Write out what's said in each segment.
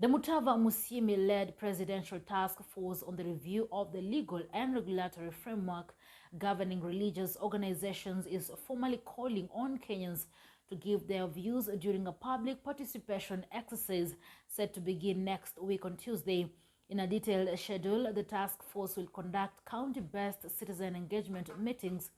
The Mutava Musyimi-led Presidential Task Force on the review of the legal and regulatory framework governing religious organizations is formally calling on Kenyans to give their views during a public participation exercise set to begin next week on Tuesday. In a detailed schedule, the task force will conduct county-based citizen engagement meetings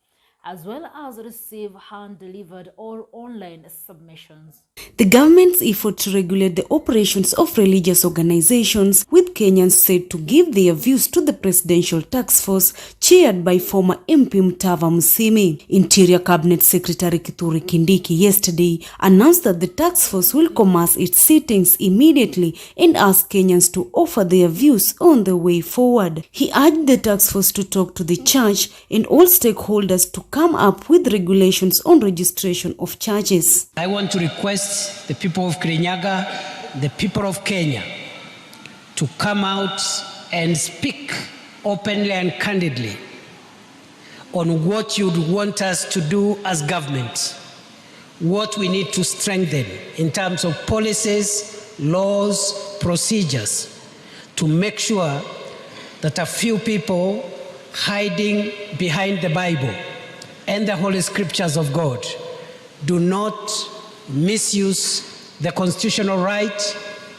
as well as receive hand-delivered or online submissions. The government's effort to regulate the operations of religious organizations, with Kenyans said to give their views to the Presidential Task Force chaired by former MP Mutava Musyimi. Interior Cabinet Secretary Kithure Kindiki yesterday announced that the task force will commence its sittings immediately and ask Kenyans to offer their views on the way forward. He urged the task force to talk to the church and all stakeholders to come up with regulations on registration of churches. I want to request the people of Kirinyaga, the people of Kenya, to come out and speak openly and candidly on what you'd want us to do as government, what we need to strengthen in terms of policies, laws, procedures, to make sure that a few people hiding behind the Bible and the Holy Scriptures of God do not misuse the constitutional right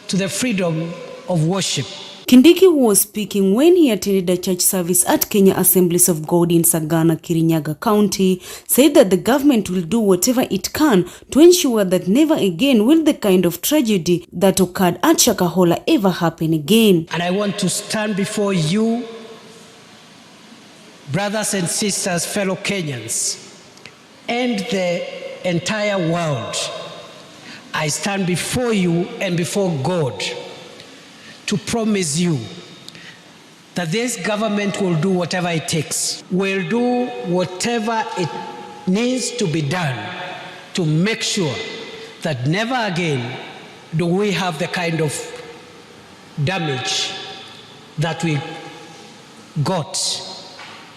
to the freedom of worship. Kindiki was speaking when he attended a church service at Kenya Assemblies of God in Sagana, Kirinyaga County, said that the government will do whatever it can to ensure that never again will the kind of tragedy that occurred at Shakahola ever happen again. And I want to stand before you, brothers and sisters, fellow Kenyans, and the entire world. I stand before you and before God to promise you that this government will do whatever it takes, will do whatever it needs to be done to make sure that never again do we have the kind of damage that we got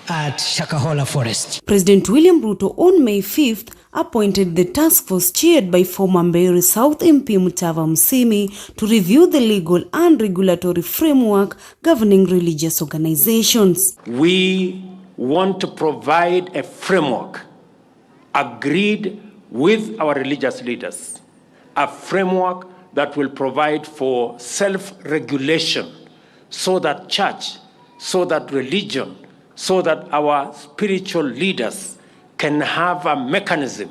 at Shakahola Forest. President William Ruto on May 5th appointed the task force chaired by former Mbeere South MP Mutava Musyimi to review the legal and regulatory framework governing religious organizations. We want to provide a framework agreed with our religious leaders, a framework that will provide for self-regulation so that church, so that religion, so that our spiritual leaders can have a mechanism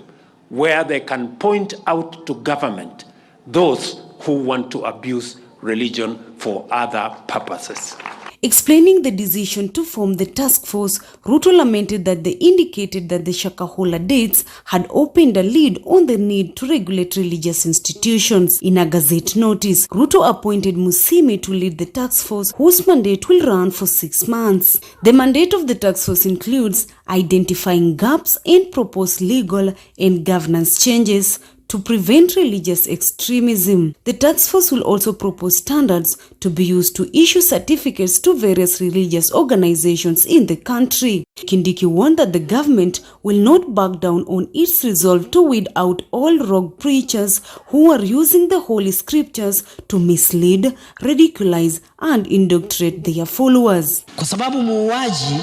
where they can point out to government those who want to abuse religion for other purposes. Explaining the decision to form the task force, Ruto lamented that they indicated that the Shakahola dates had opened a lead on the need to regulate religious institutions. In a Gazette notice, Ruto appointed Musyimi to lead the task force, whose mandate will run for 6 months. The mandate of the task force includes identifying gaps in proposed legal and governance changes to prevent religious extremism. The task force will also propose standards to be used to issue certificates to various religious organizations in the country. Kindiki warned that the government will not back down on its resolve to weed out all rogue preachers who are using the Holy Scriptures to mislead, ridiculous, and indoctrinate their followers. Kwa sababu muuaji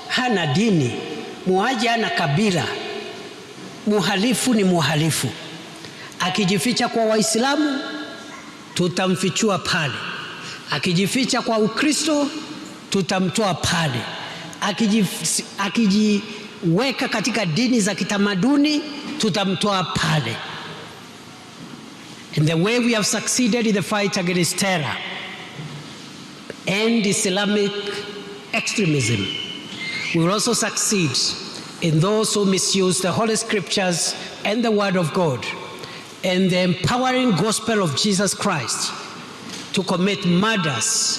hana dini, muuaji hana kabila, muhalifu ni muhalifu. Akijificha kwa Waislamu, tutamfichua pale. Akijificha kwa Ukristo, tutamtoa pale. Akijiweka katika dini za kitamaduni, tutamtoa pale. And the way we have succeeded in the fight against terror and Islamic extremism, we will also succeed in those who misuse the Holy Scriptures and the Word of God and the empowering gospel of Jesus Christ to commit murders,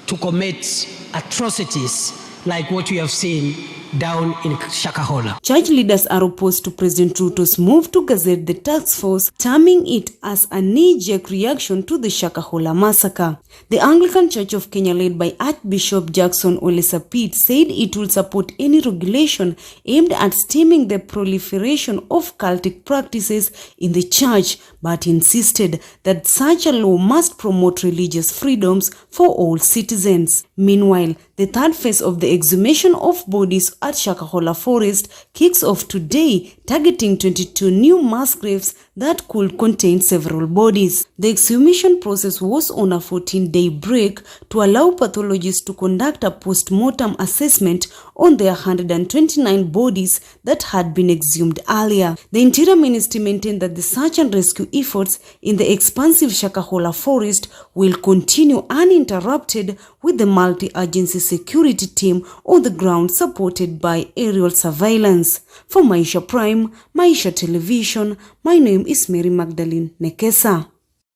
to commit atrocities like what we have seen down in Shakahola. Church leaders are opposed to President Ruto's move to gazette the task force, terming it as a knee-jerk reaction to the Shakahola massacre. The Anglican Church of Kenya, led by Archbishop Jackson Ole Sapit, said it will support any regulation aimed at stemming the proliferation of cultic practices in the church, but insisted that such a law must promote religious freedoms for all citizens. Meanwhile, the third phase of the exhumation of bodies at Shakahola Forest kicks off today, targeting 22 new mass graves that could contain several bodies. The exhumation process was on a 14-day break to allow pathologists to conduct a post-mortem assessment on the 129 bodies that had been exhumed earlier. The Interior Ministry maintained that the search and rescue efforts in the expansive Shakahola Forest will continue uninterrupted, with the multi-agency security team on the ground supported by aerial surveillance. For Maisha Prime, Maisha Television, my name is Mary Magdalene Nekesa.